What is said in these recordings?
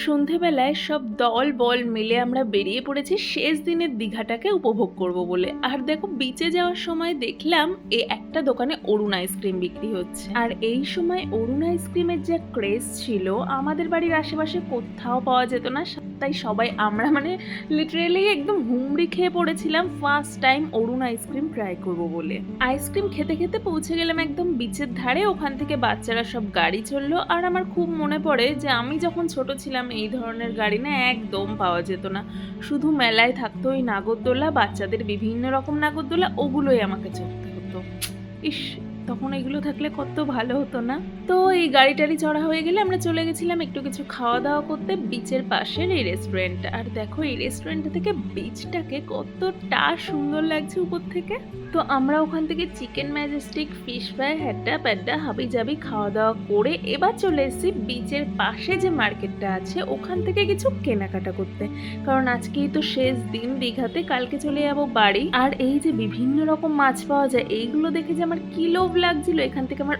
সন্ধেবেলায় সব দল বল মিলে আমরা বেরিয়ে পড়েছি শেষ দিনের দীঘাটাকে উপভোগ করব বলে। আর দেখো বিচে যাওয়ার সময় দেখলাম একটা দোকানে অরুণ আইসক্রিম বিক্রি হচ্ছে। আর এই সময় অরুণ আইসক্রিমের যে ক্রেজ ছিল আমাদের বাড়ির আশেপাশে কোথাও পাওয়া যেত না, তাই সবাই আমরা লিটারেলি একদম হুমড়ি খেয়ে পড়েছিলাম ফার্স্ট টাইম অরুণ আইসক্রিম ট্রাই করব বলে। আইসক্রিম খেতে খেতে পৌঁছে গেলাম একদম বিচের ধারে। ওখান থেকে বাচ্চারা সব গাড়ি চললো। আর আমার খুব মনে পড়ে যে আমি যখন ছোট ছিলাম এই ধরনের গাড়ি না একদম পাওয়া যেত না, শুধু মেলায় থাকতো ওই নাগরদোলা, বাচ্চাদের বিভিন্ন রকম নাগরদোলা, ওগুলোই আমাকে চড়তে হতো। ইস, তখন এগুলো থাকলে কত ভালো হতো না। তো এই গাড়ি টাড়ি চড়া হয়ে গেলে আমরা চলে গেছিলাম একটু কিছু খাওয়া দাওয়া করতে বিচের পাশের এই রেস্টুরেন্ট। আর দেখো এই রেস্টুরেন্টটা থেকে বিচটাকে কতটা সুন্দর লাগছে উপর থেকে। তো আমরা ওখান থেকে চিকেন ম্যাজেস্টিক, ফিশ ফ্রাই, হ্যাড্ডা প্যাড্ডা হাবি জাবি খাওয়া দাওয়া করে এবার চলে এসেছি বিচের পাশে যে মার্কেটটা আছে ওখান থেকে কিছু কেনাকাটা করতে, কারণ আজকেই তো শেষ দিন দীঘাতে, কালকে চলে যাবো বাড়ি। আর এই যে বিভিন্ন রকম মাছ পাওয়া যায় এইগুলো দেখে যে আমার কি লোভ লাগছিল। এখান থেকে আমার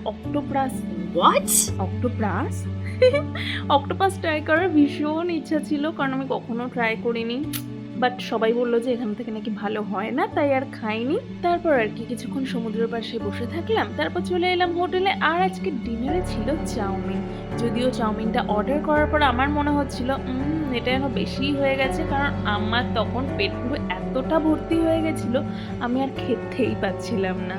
অক্টোপাস ট্রাই করার ভীষণ ইচ্ছা ছিল, কারণ আমি কখনো ট্রাই করিনি। বাট সবাই বললো যে এখান থেকে নাকি ভালো হয় না, তাই আর খাইনি। তারপর আর কি কিছুক্ষণ সমুদ্রের পাশে বসে থাকলাম, তারপর চলে এলাম হোটেলে। আর আজকে ডিনারে ছিল চাউমিন। যদিও চাউমিনটা অর্ডার করার পর আমার মনে হচ্ছিল এটা যেন বেশিই হয়ে গেছে, কারণ আমার তখন পেট পুরো এতটা ভর্তি হয়ে গেছিল আমি আর খেতেই পাচ্ছিলাম না।